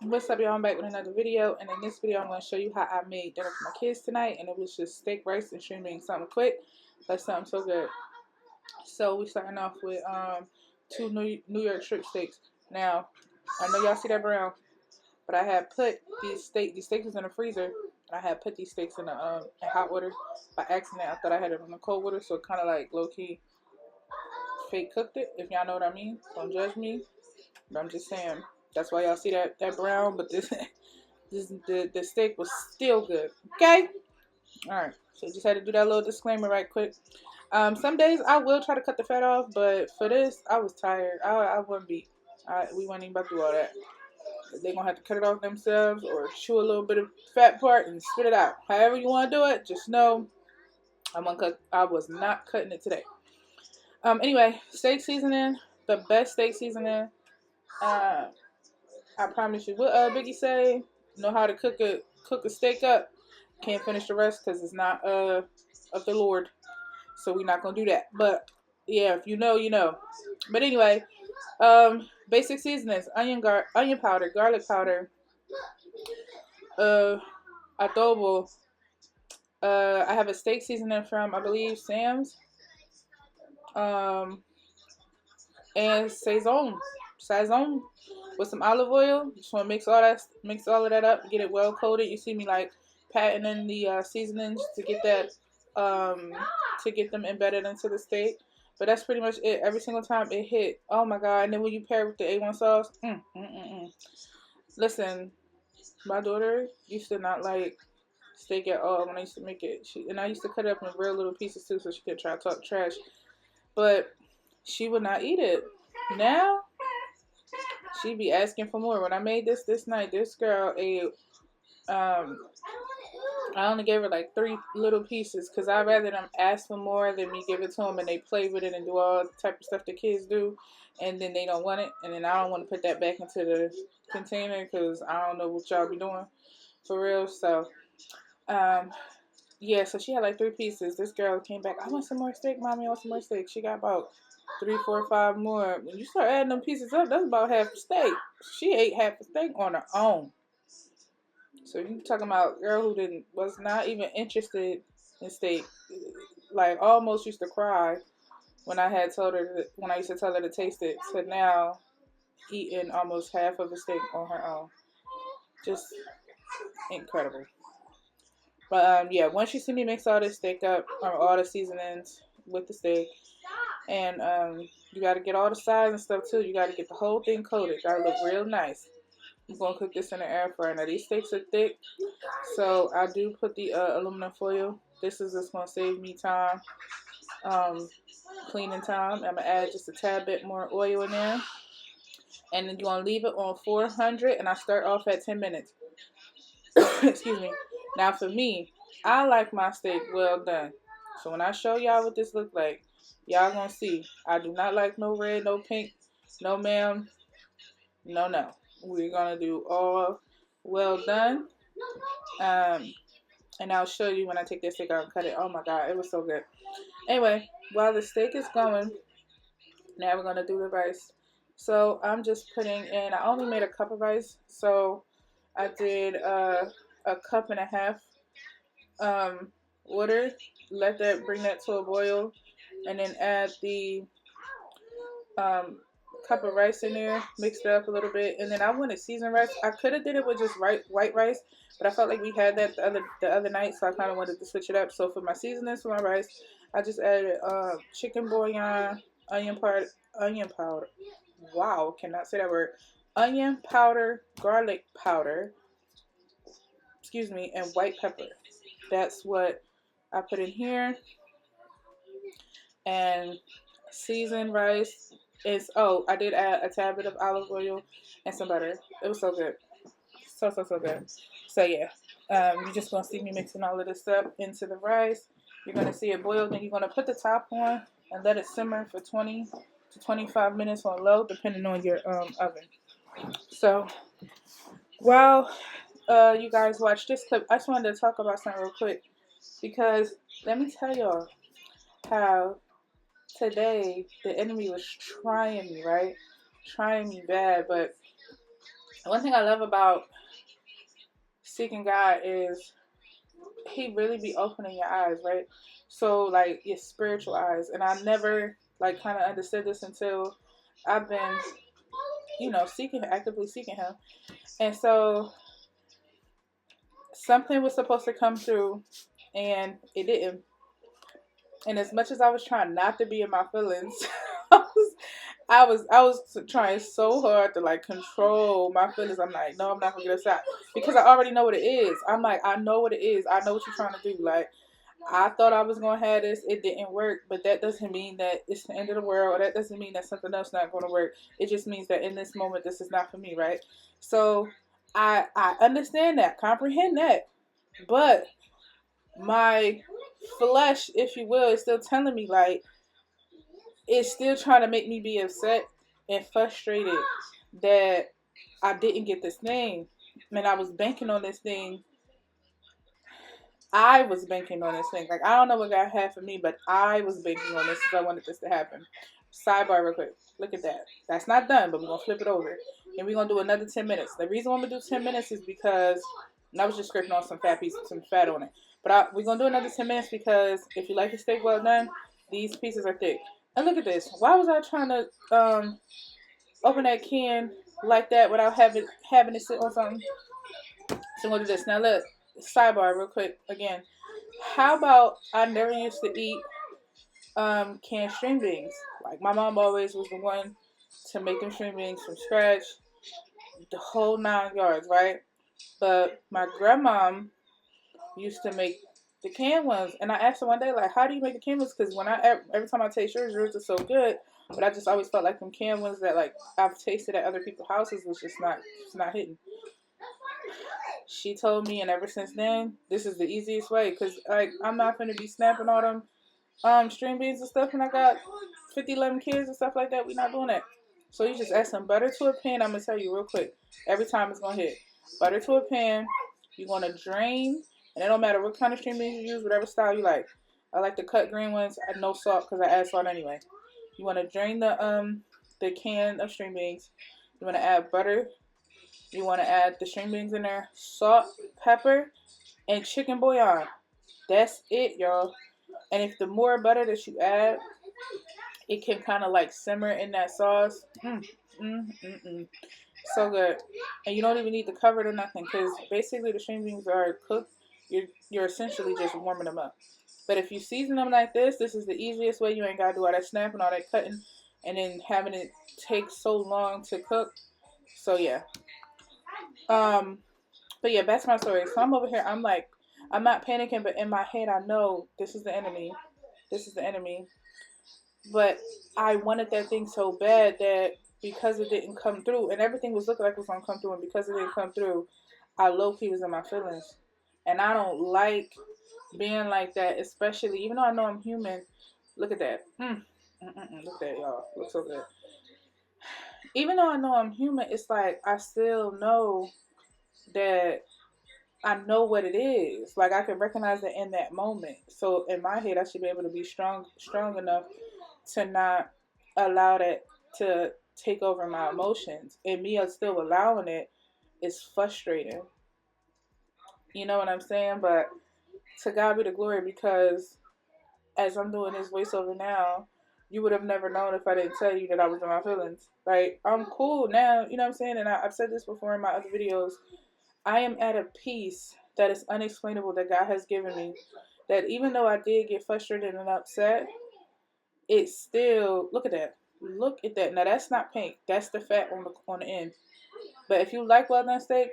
What's up, y'all? I'm back with another video, and in this video I'm going to show you how I made dinner for my kids tonight, and it was just steak, rice, and shrimp, something quick, but something so good. So we starting off with two New York strip steaks. Now, I know y'all see that brown, but I had put these steaks was in the freezer, and I had put these steaks in the in hot water by accident. I thought I had it in the cold water, so it kind of like low key fake cooked it, if y'all know what I mean. Don't judge me, but I'm just saying. That's why y'all see that brown, but this the steak was still good. Okay? Alright. So just had to do that little disclaimer right quick. Some days I will try to cut the fat off, but for this, I was tired. I wouldn't be. We weren't even about to do all that. They're going to have to cut it off themselves or chew a little bit of fat part and spit it out. However you want to do it, just know I was not cutting it today. Anyway, steak seasoning. The best steak seasoning. I promise you. What Biggie say? Know how to cook a steak up. Can't finish the rest because it's not of the Lord. So we're not gonna do that. But yeah, if you know, you know. But anyway, basic seasonings: onion powder, garlic powder, adobo. I have a steak seasoning from, I believe, Sam's. And sazon with some olive oil. Just want to mix all of that up, get it well coated. You see me like patting in the seasonings to get that to get them embedded into the steak. But that's pretty much it. Every single time it hit, oh my god! And then when you pair it with the A1 sauce, Listen, my daughter used to not like steak at all when I used to make it. And I used to cut it up in real little pieces too, so she could try to talk trash. But she would not eat it. Now she be asking for more. When I made this night, this girl ate. I only gave her like 3 little pieces because I'd rather them ask for more than me give it to them and they play with it and do all the type of stuff the kids do, and then they don't want it, and then I don't want to put that back into the container because I don't know what y'all be doing for real. So, yeah. So she had like 3 pieces. This girl came back. I want some more steak, mommy. I want some more steak. She got about 3, 4, 5 more. When you start adding them pieces up, that's about half a steak. She ate half a steak on her own. So you talking about a girl who was not even interested in steak, like almost used to cry when I used to tell her to taste it, to now eating almost half of a steak on her own. Just incredible. But yeah, once you see me mix all this steak up, or all the seasonings with the steak, and you got to get all the sides and stuff too. You got to get the whole thing coated. Got to look real nice. I'm going to cook this in the air fryer. Now, these steaks are thick, so I do put the aluminum foil. This is just going to save me time, cleaning time. I'm going to add just a tad bit more oil in there. And then you're going to leave it on 400, and I start off at 10 minutes. Excuse me. Now, for me, I like my steak well done. So when I show y'all what this looks like, y'all going to see. I do not like no red, no pink, no ma'am, no. We're going to do all well done. And I'll show you when I take this steak out and cut it. Oh my god, it was so good. Anyway, while the steak is going, now we're going to do the rice. So I'm just putting in, I only made a cup of rice. So I did a cup and a half water. Bring that to a boil. And then add the cup of rice in there, mixed it up a little bit, and then I wanted seasoned rice. I could have did it with just white rice, but I felt like we had that the other night, so I kind of wanted to switch it up. So for my seasonings for my rice, I just added chicken bouillon, onion powder. Wow, cannot say that word. Onion powder, garlic powder, excuse me, and white pepper. That's what I put in here. And seasoned rice. I did add a tad bit of olive oil and some butter. It was so good. So good. So yeah, you're just going to see me mixing all of this up into the rice. You're going to see it boil. Then you're going to put the top on and let it simmer for 20 to 25 minutes on low, depending on your oven. So while you guys watch this clip, I just wanted to talk about something real quick. Because let me tell y'all how today the enemy was trying me, right? Trying me bad, but One thing I love about seeking God is He really be opening your eyes, right? So like your spiritual eyes. And I never like kind of understood this until I've been, actively seeking Him. And so something was supposed to come through, and it didn't. And as much as I was trying not to be in my feelings, I was trying so hard to like control my feelings. I'm like, no, I'm not gonna get upset because I already know what it is. I'm like, I know what it is. I know what you're trying to do. Like, I thought I was gonna have this. It didn't work, but that doesn't mean that it's the end of the world. Or that doesn't mean that something else not gonna work. It just means that in this moment, this is not for me, right? So I understand that, comprehend that, but my flesh, if you will, is still telling me like it's still trying to make me be upset and frustrated that I didn't get this thing. And I was banking on this thing. I was banking on this thing. Like, I don't know what God had for me, but I was banking on this because I wanted this to happen. Sidebar real quick. Look at that. That's not done, but we're going to flip it over. And we're going to do another 10 minutes. The reason I'm going to do 10 minutes is because, and I was just scraping on some fat on it. But we're going to do another 10 minutes because if you like your steak well done, these pieces are thick. And look at this. Why was I trying to open that can like that without having it sit on something? So I'm going to do this. Now look, sidebar real quick again. How about I never used to eat canned string beans? Like, my mom always was the one to make them string beans from scratch, the whole 9 yards, right? But my grandmom used to make the canned ones, and I asked her one day, like, how do you make the canned ones? Because every time I taste yours are so good, but I just always felt like them canned ones that like I've tasted at other people's houses was just not hitting. She told me, and ever since then, this is the easiest way, because like I'm not gonna be snapping all them string beans and stuff, and I got 11 kids and stuff like that. We're not doing that. So you just add some butter to a pan. I'm gonna tell you real quick. Every time it's gonna hit. Butter to a pan. You're gonna drain, and it don't matter what kind of string beans you use, whatever style you like. I like the cut green ones. I no salt because I add salt anyway. You wanna drain the can of string beans. You wanna add butter. You wanna add the string beans in there, salt, pepper, and chicken bouillon. That's it, y'all. And if the more butter that you add, it can kind of like simmer in that sauce. So good. And you don't even need to cover it or nothing, because basically the string beans are cooked. You're essentially just warming them up. But if you season them like this is the easiest way. You ain't got to do all that snapping, all that cutting, and then having it take so long to cook. So yeah. But yeah, back to my story. So I'm over here. I'm like, I'm not panicking, but in my head I know this is the enemy. This is the enemy. But I wanted that thing so bad that because it didn't come through, and everything was looking like it was going to come through, and because it didn't come through, I low-key was in my feelings. And I don't like being like that, especially, even though I know I'm human. Look at that. Look at that, y'all. Looks so good. Even though I know I'm human, it's like I still know that I know what it is. Like, I can recognize it in that moment. So in my head, I should be able to be strong enough to not allow that to take over my emotions. And me still allowing it is frustrating. You know what I'm saying? But to God be the glory, because as I'm doing this voiceover now, you would have never known if I didn't tell you that I was in my feelings. Like, I'm cool now, you know what I'm saying? And I've said this before in my other videos. I am at a peace that is unexplainable that God has given me. That even though I did get frustrated and upset, it's still, look at that. Look at that. Now that's not pink. That's the fat on the end. But if you like well done steak,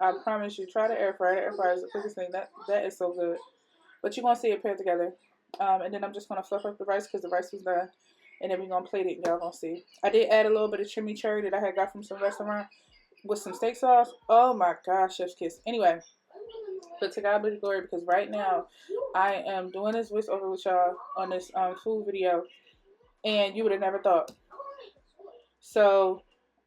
I promise you, try the air fryer. The air fryer is the quickest thing. That is so good. But you're gonna see it paired together. And then I'm just gonna fluff up the rice because the rice was done. And then we're gonna plate it and y'all gonna see. I did add a little bit of chimmichurri that I had got from some restaurant with some steak sauce. Oh my gosh, chef's kiss. Anyway, but to God be the glory, because right now I am doing this voiceover with y'all on this food video, and you would have never thought. So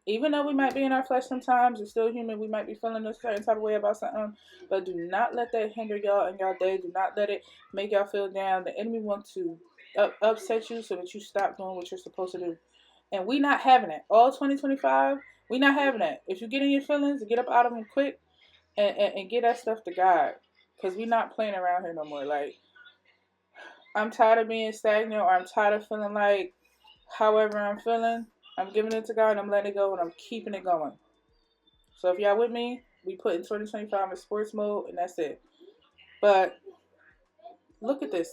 even though we might be in our flesh sometimes, we're still human. We might be feeling a certain type of way about something, but do not let that hinder y'all in y'all day. Do not let it make y'all feel down. The enemy wants to upset you so that you stop doing what you're supposed to do. And we not having it. All 2025, We not having that. If you get in your feelings, get up out of them quick and get that stuff to God. Because we not playing around here no more. Like, I'm tired of being stagnant, or I'm tired of feeling like however I'm feeling. I'm giving it to God and I'm letting it go and I'm keeping it going. So if y'all with me, we put in 2025 in sports mode and that's it. But look at this.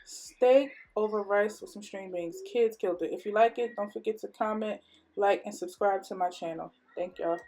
Steak over rice with some string beans. Kids killed it. If you like it, don't forget to comment, like, and subscribe to my channel. Thank y'all.